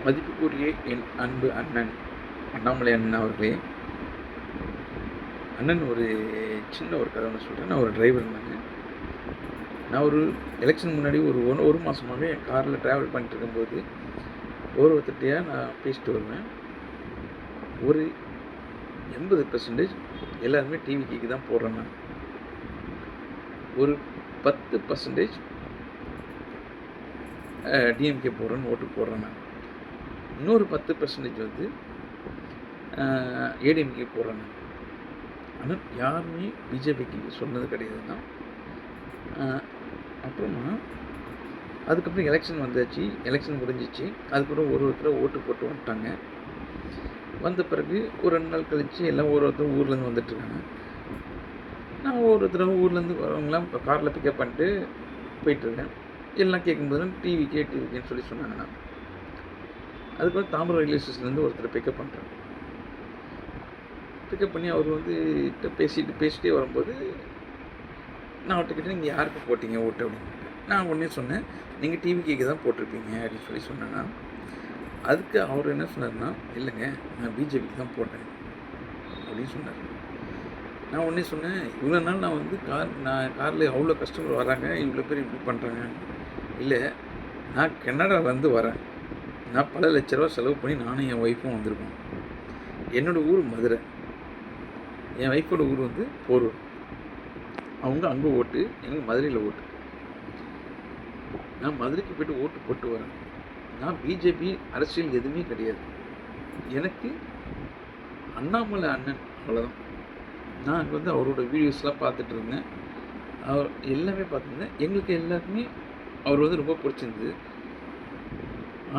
மதிப்புக்குரிய என் அன்பு அண்ணன் அண்ணாமலை அண்ணன் அவர்களே, அண்ணன் ஒரு சின்ன ஒரு கதை ஒன்று சொல்கிறேன். நான் ஒரு டிரைவர் நான் ஒரு எலெக்ஷன் முன்னாடி ஒரு மாதமாகவே என் காரில் ட்ராவல் பண்ணிட்டு இருக்கும்போது ஒருத்தட்டையாக நான் பேசிட்டு வருவேன். ஒரு 80% எல்லாருமே டிவிக்கு தான் போடுறேன். நான் ஒரு 10% டிஎம்கே போடுறேன்னு ஓட்டு போடுறேன். நான் இன்னொரு 10% வந்து ஏடிஎம்கே போடுறேன். நான் ஆனால் யாருமே பிஜேபிக்கு சொன்னது கிடையாதுன்னா. அப்புறமா அதுக்கப்புறம் எலெக்ஷன் வந்தாச்சு, எலெக்ஷன் முடிஞ்சிச்சு. அதுக்கப்புறம் ஒருத்தர் ஓட்டு போட்டு வந்துட்டாங்க. வந்த பிறகு ஒரு 2 நாள் கழித்து எல்லாம் ஒருத்தரும் ஊர்லேருந்து வந்துட்டுருக்காங்க. நான் ஒருத்தர் ஊர்லேருந்து வரவங்களாம் இப்போ காரில் பிக்கப் பண்ணிட்டு போயிட்டுருக்கேன். எல்லாம் கேட்கும்போது டிவிக்கேன்னு சொல்லி சொன்னாங்கண்ணா. அதுக்கப்புறம் தாம்பரம் ரயில்வே ஸ்டேஷன்லேருந்து ஒருத்தர் பிக்கப் பண்ணுறேன். பிக்கப் பண்ணி அவர் வந்து பேசிகிட்டே வரும்போது நான் அவர்கிட்ட கேட்டேன், நீங்கள் யாருக்கு போட்டிங்க ஓட்டு அப்படின்னு. நான் உடனே சொன்னேன், நீங்கள் டிவிக்கு தான் போட்டிருப்பீங்க அப்படின்னு சொல்லி சொன்னேன்னா. அதுக்கு அவர் என்ன சொன்னார்னா, இல்லைங்க நான் பிஜேபிக்கு தான் போட்டேன் அப்படின்னு சொன்னார். நான் உடனே சொன்னேன், இவ்வளோ நாள் நான் வந்து காரில் அவ்வளோ கஸ்டமர் வராங்க, இவ்வளோ பேர் இப்படி பண்ணுறாங்க. இல்லை, நான் கனடாவிலேருந்து வரேன். நான் பல லட்ச ரூபா செலவு பண்ணி நானும் என் ஒய்ஃபும் வந்திருக்கோம். என்னோடய ஊர் மதுரை, என் ஒய்ஃபோட ஊர் வந்து போரூர். அவங்க அங்கே ஓட்டு, எனக்கு மதுரையில் ஓட்டு. நான் மதுரைக்கு போய்ட்டு ஓட்டு போட்டு வரேன். நான் பிஜேபி அரசியல் எதுவுமே கிடையாது. எனக்கு அண்ணாமலை அண்ணன் அவ்வளோதான். நான் அங்கே வந்து அவரோட வீடியோஸ்லாம் பார்த்துட்டு இருந்தேன். அவர் எல்லாமே பார்த்துருந்தேன். எங்களுக்கு எல்லாருக்குமே அவர் வந்து ரொம்ப பிடிச்சிருந்தது.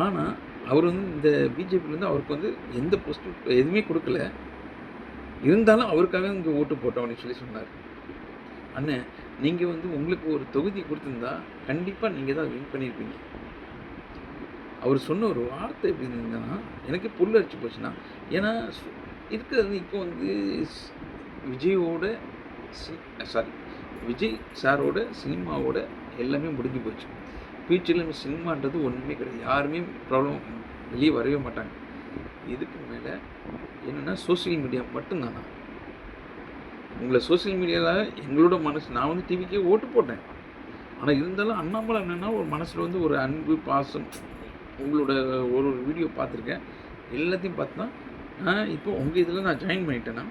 ஆனால் அவர் வந்து இந்த பிஜேபியிலேருந்து அவருக்கு வந்து எந்த போஸ்ட்டும் எதுவுமே கொடுக்கல. இருந்தாலும் அவருக்காக இங்கே ஓட்டு போட்டோம் அப்படின்னு சொல்லி சொன்னார். அண்ணன், நீங்கள் வந்து உங்களுக்கு ஒரு தொகுதி கொடுத்துருந்தா கண்டிப்பாக நீங்கள் தான் வின் பண்ணியிருப்பீங்க. அவர் சொன்ன ஒரு வார்த்தை எப்படி இருந்ததுன்னா எனக்கு புல்லரிச்சு போச்சுன்னா. ஏன்னா இருக்கிறது இப்போ வந்து விஜய் சாரோட சினிமாவோட எல்லாமே முடிஞ்சு போச்சு. ஃப்யூச்சரில் சினிமான்றது ஒன்றுமே கிடையாது. யாருமே ப்ராப்ளம் வெளியே வரவே மாட்டாங்க. இதுக்கு மேலே என்னென்னா சோசியல் மீடியா மட்டும்தானா. உங்களை சோசியல் மீடியாவில் எங்களோட மனசு, நான் வந்து டிவிக்கே ஓட்டு போட்டேன். ஆனால் இருந்தாலும் அண்ணாமலை என்னென்னா ஒரு மனசில் வந்து ஒரு அன்பு பாசம். உங்களோட ஒரு வீடியோ பார்த்துருக்கேன், எல்லாத்தையும் பார்த்தா நான் இப்போ உங்கள் இதில் நான் ஜாயின் பண்ணிட்டேன்னா.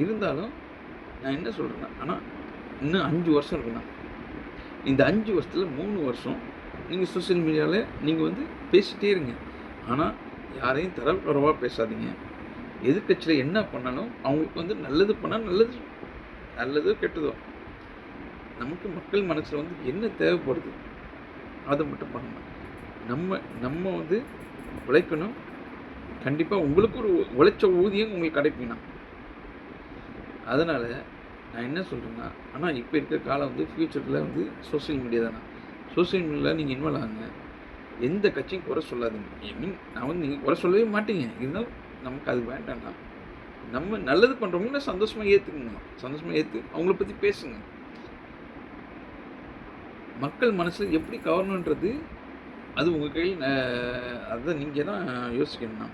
இருந்தாலும் நான் என்ன சொல்கிறேன்னா, ஆனால் இன்னும் 5 வருஷம் இருக்குண்ணா. இந்த 5 வருஷத்தில் 3 வருஷம் நீங்கள் சோசியல் மீடியாவில் நீங்கள் வந்து பேசிகிட்டே இருங்க. ஆனால் யாரையும் தரக்குறைவாக பேசாதீங்க. எதிர்கட்சியில் என்ன பண்ணாலும் அவங்களுக்கு வந்து நல்லது பண்ணால் நல்லதோ கெட்டதோ நமக்கு மக்கள் மனசில் வந்து என்ன தேவைப்படுது அதை மட்டும் பண்ணணும். நம்ம வந்து உழைக்கணும். கண்டிப்பாக உங்களுக்கு ஒரு உழைச்ச ஊதியம் உங்களுக்கு கிடைக்குங்கண்ணா. அதனால் நான் என்ன சொல்கிறேன்னா, ஆனால் இப்போ இருக்கிற காலம் வந்து ஃப்யூச்சரில் வந்து சோசியல் மீடியா தானே. சோசியல் மீடியாவில் நீங்கள் இன்வால்வ் ஆகுங்க. எந்த கட்சியும் குறை சொல்லாதீங்க. நான் வந்து நீங்கள் குறை சொல்லவே மாட்டீங்க. இருந்தாலும் நமக்கு அது வேண்டாம்னா நம்ம நல்லது பண்ணுறவங்கள சந்தோஷமாக ஏற்றுக்குங்க. சந்தோஷமாக ஏற்று அவங்கள பற்றி பேசுங்க. மக்கள் மனசில் எப்படி கவரணுன்றது அது உங்கள் கையில். அதை நீங்கள் தான் யோசிக்கணும்ண்ணா.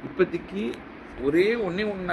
இப்போதைக்கு ஒன்றே ஒன்று நான்